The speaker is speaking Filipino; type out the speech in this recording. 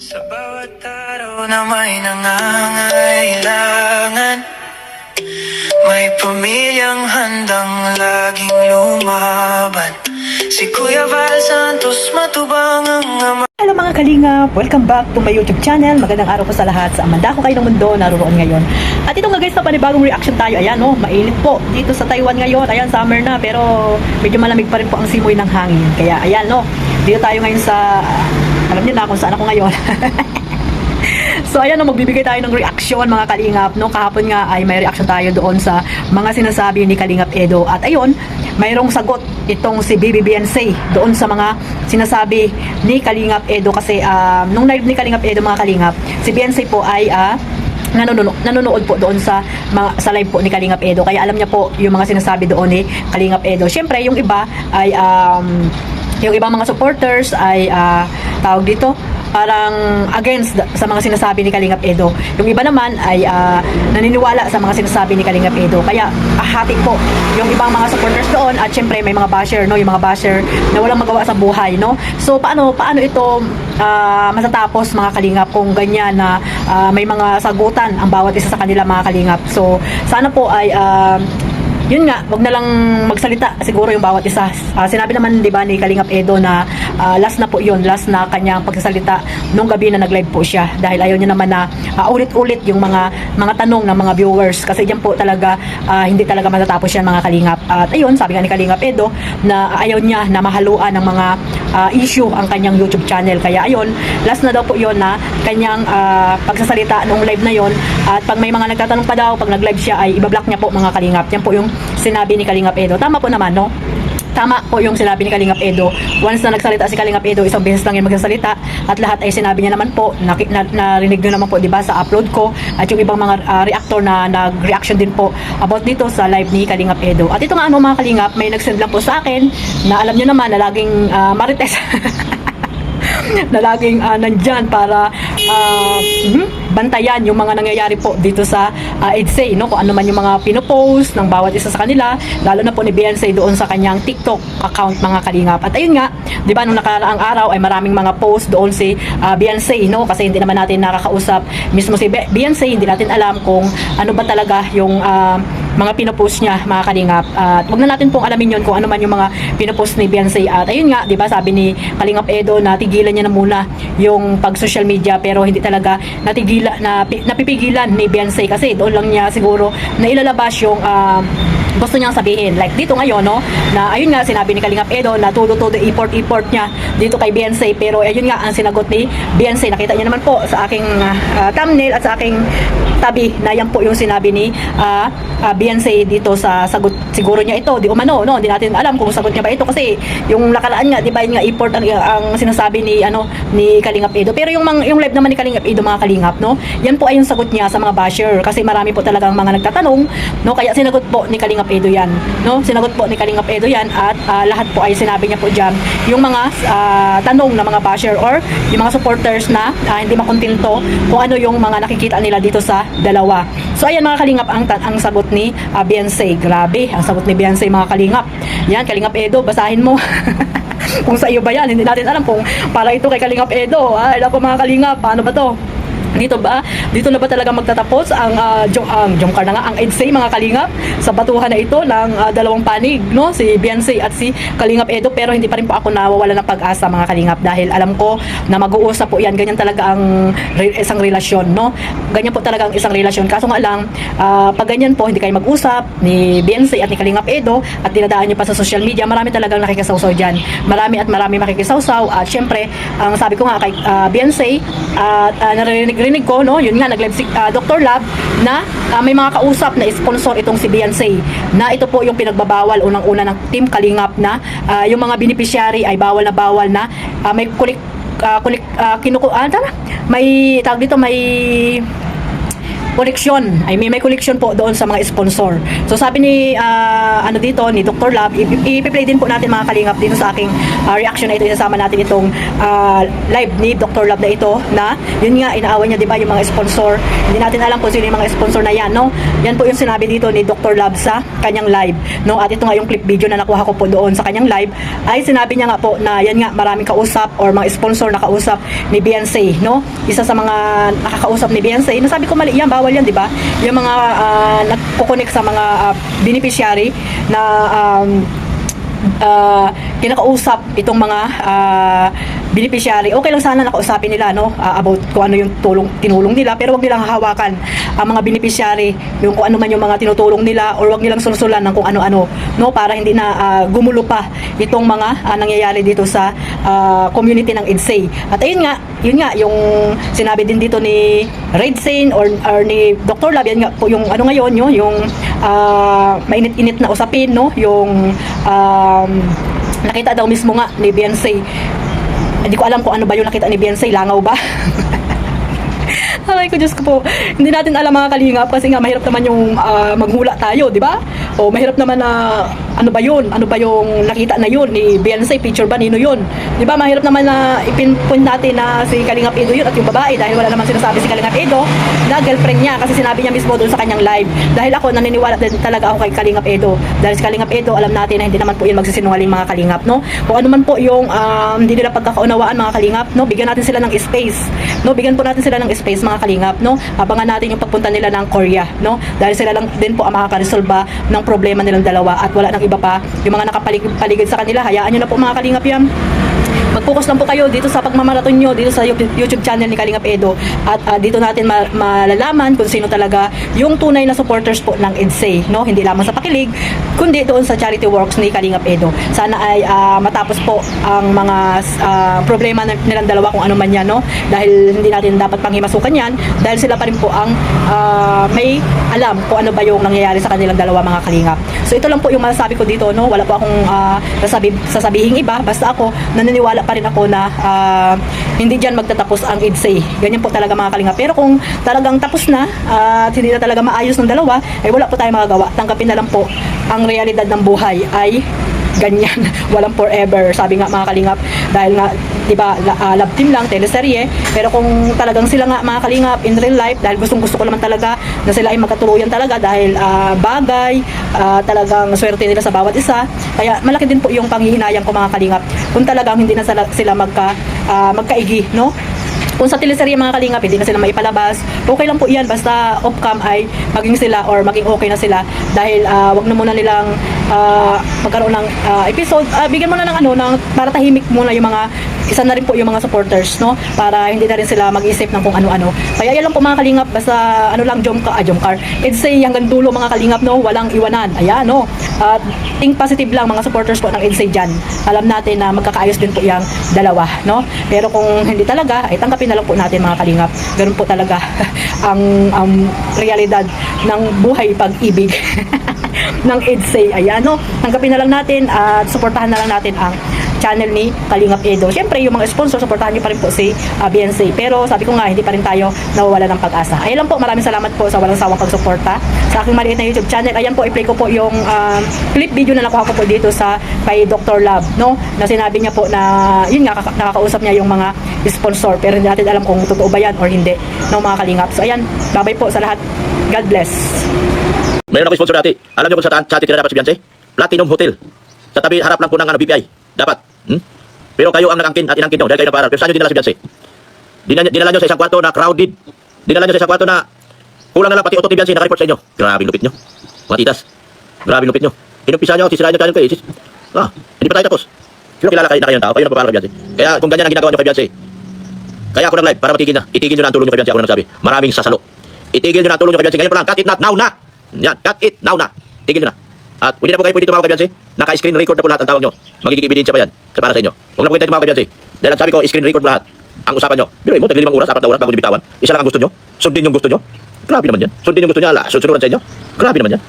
Sa bawat araw na may nangangailangan, may pamilyang handang laging lumaban. Si Kuya Val Santos matubang ang ama. Hello mga kalingap! Welcome back to my YouTube channel. Magandang araw po sa lahat sa amanda ko kayo ng mundo naroon ngayon. At ito nga guys, na panibagong reaction tayo. Ayan no, mainit po dito sa Taiwan ngayon. Ayan, summer na pero medyo malamig pa rin po ang simoy ng hangin. Kaya ayan no, dito tayo ngayon sa, alam niyo na kung saan ako ngayon. So ayan no, magbibigay tayo ng reaction mga kalingap no. Kahapon nga ay may reaction tayo doon sa mga sinasabi ni Kalingap Edo. At ayun, mayroong sagot itong si Bibi Beyonce doon sa mga sinasabi ni Kalingap Edo. Kasi nung live ni Kalingap Edo mga kalingap, si Beyonce po ay nanonood po doon sa live po ni Kalingap Edo. Kaya alam niya po yung mga sinasabi doon ni Kalingap Edo. Syempre yung iba ay yung ibang mga supporters ay tawag dito, parang against sa mga sinasabi ni Kalingap Edo. Yung iba naman ay naniniwala sa mga sinasabi ni Kalingap Edo. Kaya hati po yung ibang mga supporters doon. At syempre may mga basher no, yung mga basher na walang magawa sa buhay no. So paano ito matatapos mga kalingap kung ganyan na may mga sagutan ang bawat isa sa kanila mga kalingap. So sana po ay yun nga, wag na lang magsalita siguro yung bawat isa. Sinabi naman 'di ba ni Kalingap Edo na last na po yun, last na kanyang pagsasalita nung gabi na nag-live po siya dahil ayaw niya naman na ulit-ulit yung mga tanong ng mga viewers kasi diyan po talaga hindi talaga matatapos yan mga kalingap. At ayun, sabi nga ni Kalingap Edo na ayaw niya na mahaluan ng mga issue ang kanyang YouTube channel. Kaya ayun, last na daw po yun na kanyang pagsasalita nung live na yon. At pag may mga nagtatanong pa daw pag nag-live siya ay ibablock niya po mga kalingap. Yan po yung sinabi ni Kalingap Edo. Tama po naman no? Tama po yung sinabi ni Kalingap Edo. Once na nagsalita si Kalingap Edo, isang beses lang yung magsasalita at lahat ay sinabi niya naman po, narinig nyo naman po diba sa upload ko at yung ibang mga reactor na nag-reaction din po about dito sa live ni Kalingap Edo. At ito nga ano mga kalingap, may nag-send lang po sa akin na alam nyo naman na laging marites na laging nandyan para bantayan yung mga nangyayari po dito sa EDSA, no? Kung ano man yung mga pinopost ng bawat isa sa kanila, lalo na po ni Beyonce doon sa kanyang TikTok account mga kalingap. At ayun nga, di ba nung nakaraang araw ay maraming mga post doon si Beyonce, no? Kasi hindi naman natin nakakausap mismo si Beyonce, hindi natin alam kung ano ba talaga yung mga pinopost niya mga kalingap. At wag na natin pong alamin yun kung ano man yung mga pinopost ni Beyonce. At ayun nga, di ba sabi ni Kalingap Edo na tigilan niya na muna yung pag social media pero hindi talaga napipigilan ni Beyonce kasi doon lang niya siguro na ilalabas yung gusto niyang sabihin. Like dito ngayon no, na ayun nga sinabi ni Kalingap Edo na todo import niya dito kay Beyonce. Pero ayun nga ang sinagot ni Beyonce. Nakita niyo naman po sa aking thumbnail at sa aking tabi na yan po yung sinabi ni Beyonce dito sa sagot siguro niya ito. Di umano no, hindi natin alam kung sagot niya ba ito kasi yung nakalaan nga, di ba yun nga import ang sinasabi ni ni Kalingap Edo. Pero yung live naman ni Kalingap Edo mga kalingap no, yan po ay yung sagot niya sa mga basher kasi marami po talagang mga nagtatanong no, kaya sinagot po ni Kalingap Edo yan no, sinagot po ni Kalingap Edo yan at lahat po ay sinabi niya po diyan yung mga tanong ng mga basher or yung mga supporters na hindi makontento kung ano yung mga nakikita nila dito sa dalawa. So ayan mga kalingap ang sagot ni Beyonce. Grabe ang sagot ni Beyonce mga kalingap. Yan Kalingap Edo, basahin mo. Kung sa iyo ba yan, hindi natin alam kung para ito kay Kalingap Edo. Alam po mga kalingap, paano ba to? Dito na ba talaga magtatapos ang Jomcar na nga ang EDSA mga kalingap sa batuhan na ito ng dalawang panig no, si Beyonce at si Kalingap Edo. Pero hindi pa rin po ako nawawala ng pag-asa mga kalingap dahil alam ko na mag-uusap po yan. Ganyan talaga ang isang relasyon no, ganyan po talaga ang isang relasyon. Kaso nga lang pag ganyan po hindi kayo mag-usap ni Beyonce at ni Kalingap Edo at dinadaan nyo pa sa social media, marami talagang nakikisawsaw dyan, marami makikisawsaw. At syempre ang sabi ko nga kay Beyonce at narinig ko no, yun nga nag-live si Dr. Love na may mga kausap na sponsor itong si Beyonce na ito po yung pinagbabawal unang-una ng Team Kalingap na yung mga beneficiary ay bawal na may may tawag dito, may koleksyon, ay may koleksyon po doon sa mga sponsor. So sabi ni ano dito ni Dr. Lab, i-play din po natin mga kalingap dito sa aking reaction na ito. Isasama natin itong live ni Dr. Lab na ito, na yun nga inaaway niya, di ba, yung mga sponsor. Hindi natin alam kung sino yung mga sponsor na yan, no? Yan po yung sinabi dito ni Dr. Lab sa kanyang live, no? At ito nga yung clip video na nakuha ko po doon sa kanyang live, ay sinabi niya nga po na yan nga, maraming kausap or mga sponsor na kausap ni Beyonce, no? Isa sa mga nakakausap ni Beyonce, nasabi ko mali yan, bawal yan, di ba? Yung mga nagko-connect sa mga beneficiary na kinakausap itong mga beneficiary. Okay lang sana nakausapin nila, no, about kung ano yung tinulong nila, pero wag nilang hahawakan ang mga beneficiary, yung kung ano man yung mga tinutulong nila, or wag nilang sunsulan ng kung ano-ano, no, para hindi na gumulo pa itong mga nangyayari dito sa community ng EDSA. At ayun nga, yun nga yung sinabi din dito ni Red Sane or ni Dr. Lab, yan nga po yung ano ngayon, yung mainit-init na usapin, no, yung nakita daw mismo nga ni Beyonce. Hindi ko alam kung ano ba yung nakita ni Beyonce, langaw ba? Ay ko, Diyos ko po. Hindi natin alam mga kalingap, kasi nga mahirap naman yung maghula tayo, di ba? O mahirap naman na ano ba yun? Ano ba yung nakita na yun ni Beyonce? Picture ba nino yun? Di ba? Mahirap naman na ipinpoint natin na si Kalingap Edo yun at yung babae, dahil wala naman sinasabi si Kalingap Edo na girlfriend niya, kasi sinabi niya mismo doon sa kanyang live. Dahil ako, naniniwala din talaga ako kay Kalingap Edo. Dahil si Kalingap Edo, alam natin na hindi naman po yun magsisinungaling mga kalingap, no? Kung ano man po yung hindi nila pagkakaunawaan mga kalingap, no? Bigyan natin sila ng space, no? Bigyan po natin sila ng space mga kalingap, no? Abangan natin yung pagpunta nila ng Korea, no? Dahil sila lang din po ang makakaresolba ng problema nilang dalawa, at wala nang iba pa. Yung mga nakapaligid sa kanila, hayaan nyo na po mga kalingap yan. Mag-focus lang po kayo dito sa pagmamaraton nyo dito sa YouTube channel ni Kalingap Edo, at dito natin malalaman kung sino talaga yung tunay na supporters po ng EDSA, no? Hindi lamang sa pakilig, kundi doon sa charity works ni Kalingap Edo. Sana ay matapos po ang mga problema nilang dalawa, kung ano man yan, no? Dahil hindi natin dapat panghimasukan yan, dahil sila pa rin po ang may alam kung ano ba yung nangyayari sa kanilang dalawa mga kalingap. So ito lang po yung masasabi ko dito, no? Wala po akong sasabihing iba, basta ako naniniwala pa rin ako na hindi dyan magtatapos ang EDSA. Ganyan po talaga mga kalingap. Pero kung talagang tapos na at hindi na talaga maayos ng dalawa, ay wala po tayong magagawa. Tanggapin na lang po ang realidad ng buhay ay ganyan, walang forever, sabi nga mga kalingap. Dahil nga, diba, love team lang, teleserye, pero kung talagang sila nga mga kalingap in real life, dahil gusto ko naman talaga na sila ay magkatuluyan talaga, dahil bagay, talagang swerte nila sa bawat isa, kaya malaki din po yung panghihinayang ko mga kalingap kung talagang hindi na sila magkaigi, no? Kung sa teleserye mga kalingap, hindi na sila maipalabas, okay lang po yan, basta off-cam ay maging sila or maging okay na sila. Dahil wag na muna nilang magkaroon ng episode, bigyan muna ng para tahimik muna yung mga, isa na rin po yung mga supporters, no? Para hindi na rin sila mag-isip ng kung ano-ano. Kaya yan lang po mga kalingap, basta jomcar. EDSA hanggang dulo mga kalingap, no? Walang iwanan. Ayan, no? Think positive lang mga supporters po ng EDSA dyan. Alam natin na magkakaayos din po yung dalawa, no? Pero kung hindi talaga, ay tanggapin na lang po natin mga kalingap. Ganun po talaga ang realidad ng buhay pag-ibig ng EDSA. Ayan, no? Tanggapin na lang natin at suportahan na lang natin ang channel ni Kalingap Edo. Siyempre, yung mga sponsor, suportahan nyo pa rin po si Beyonce. Pero sabi ko nga, hindi pa rin tayo nawawala ng pag-asa. Ayan lang po, maraming salamat po sa walang sawang pagsuporta sa aking maliit na YouTube channel. Ayan po, i-play ko po yung clip video na nakuha ko po dito sa kay Dr. Lab, no? Na sinabi niya po na, yun nga, nakakausap niya yung mga sponsor. Pero hindi natin alam kung totoo ba yan or hindi, no mga kalingap. So ayan, babay po sa lahat. God bless. Mayroon ako sponsor dati. Alam niyo kung saan tira dapat si Beyonce? Platinum Hotel. Sa tabi, harap lang po ng BPI. Dapat. Pero kayo ang nag-angkin at inangkin nyo dahil kayo nagparal. Pero saan nyo dinala si Beyonce? Dinala nyo sa isang kwarto na crowded. Dinala nyo sa isang kwarto na kulang na lang pati auto ni Beyonce naka-report sa inyo. Grabing lupit nyo. Mga titas. Grabing lupit nyo. Inumpisa nyo, sisirain nyo channel ko eh. Hindi pa tayo tapos. Pero kilala kayo na kayong tao. Kayo nagpaparal kay Beyonce. Kaya kung ganyan ang ginagawa nyo kay Beyonce, kaya ako nag-live para matigil na. Itigil nyo na ang tulong nyo kay Beyonce. Ako na nagsabi. Maraming sasalo. Itigil nyo na ang tulong nyo kay Beyonce. Ganyan pa lang. Cut it now na. Yan. Cut it now na. Tigil nyo na. At hindi na po kayo pwede tumawag kay Beyonce. Naka-screen record na po lahat ang tawag nyo. Magiging ebidensya pa yan sa para sa inyo. Huwag na po kayo tayo tumawag kay Beyonce. Dahil ang sabi ko, screen record lahat ang usapan nyo. Pero mo, 5 oras, 4 na oras bago nyo bitawan. Isa lang ang gusto nyo. Sundin yung gusto nyo. Grabe naman yan. Sundin yung gusto nyo. Susunuran sa inyo. Grabe naman yan.